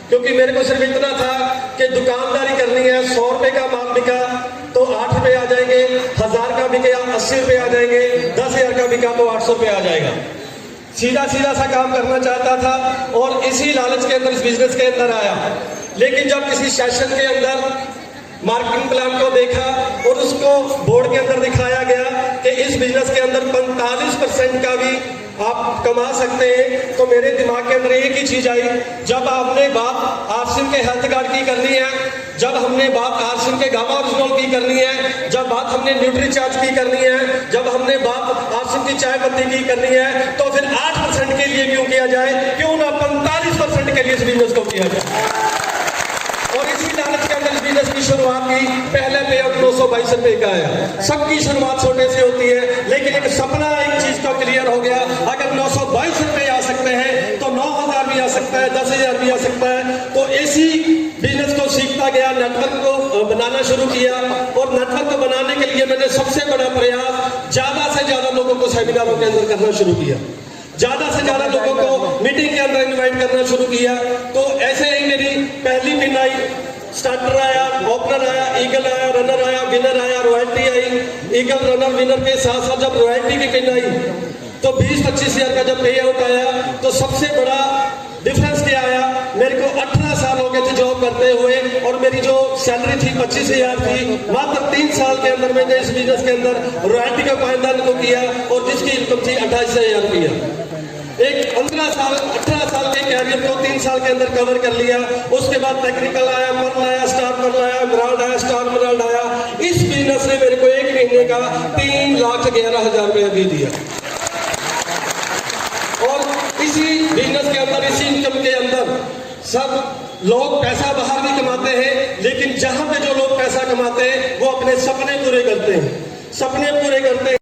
क्योंकि मेरे को सिर्फ इतना था कि दुकानदारी करनी है, 100 रुपए का माल बिका तो 8 रुपए आ जाएंगे, 1000 का बिके 80 रुपए आ जाएंगे, 10,000 का बिका तो 800 रुपए आ जाएगा। सीधा सीधा सा काम करना चाहता था और इसी लालच के अंदर इस बिजनेस के अंदर आया। लेकिन जब किसी सेशन के अंदर मार्केटिंग प्लान को देखा और उसको बोर्ड के अंदर दिखाया गया कि इस बिजनेस के अंदर 45% का भी आप कमा सकते हैं, तो मेरे दिमाग के अंदर एक ही चीज आई। जब आपने बात आरसिम के हेल्थ कार्ड की करनी है, जब हमने बात आरसिम के गामा ओरिजिनल की करनी है, जब बात हमने न्यूट्री चार्ज की करनी है, जब हमने बात आरसिम की चाय पत्ती की करनी है, तो फिर 8% के लिए क्यों किया जाए, क्यों ना 45% के लिए इस बिजनेस को किया जाए। और इसी लालच के अंदर इस बिजनेस की शुरुआत की। पहले पे अब 222 रुपए का आया। सबकी शुरुआत छोटे से होती है, लेकिन एक सपना एक चीज का क्लियर हो गया। अगर 922 रुपए आ सकते हैं तो 9000 भी आ सकता है, 10,000 भी आ सकता है। तो इसी बिजनेस को सीखता गया, नेटवर्क को बनाना शुरू किया। और नेटवर्क को बनाने के लिए मैंने सबसे बड़ा प्रयास ज्यादा से ज्यादा लोगों को सेमिनारों के अंदर करना शुरू किया, ज्यादा से ज्यादा लोगों को मीटिंग के अंदर इनवाइट करना शुरू किया। तो ऐसे ही मेरी पहली पिन आई, स्टार्टर आया, ओपनर आया, ईगल आया, रनर आया, विनर आया, रॉयल्टी आई। ईगल रनर विनर के साथ साथ जब रॉयल्टी की पिन आई तो 20-25 हजार का जब पे आउट आया तो सबसे बड़ा डिफरेंस क्या आया, मेरे को 18 साल हो गए थे जॉब करते हुए और मेरी जो सैलरी थी 25,000 थी। मात्र 3 साल के अंदर मैंने इस बिजनेस के अंदर रॉयल्टी का पायदान को किया और जिसकी इनकम थी 28,000 रुपया। एक 18 साल के कैरियर को 3 साल के अंदर कवर कर लिया। उसके बाद टेक्निकल आया, मर्ल आया, स्टार मर्ल आया, ग्रांड आया, स्टार मर्ल आया। इस बिजनेस ने मेरे को एक महीने का 3,11,000 रुपया भी दिया। और इसी बिजनेस के अंदर, इसी इनकम के अंदर सब लोग पैसा बाहर भी कमाते हैं, लेकिन जहां पे जो लोग पैसा कमाते हैं वो अपने सपने पूरे करते हैं, सपने पूरे करते हैं।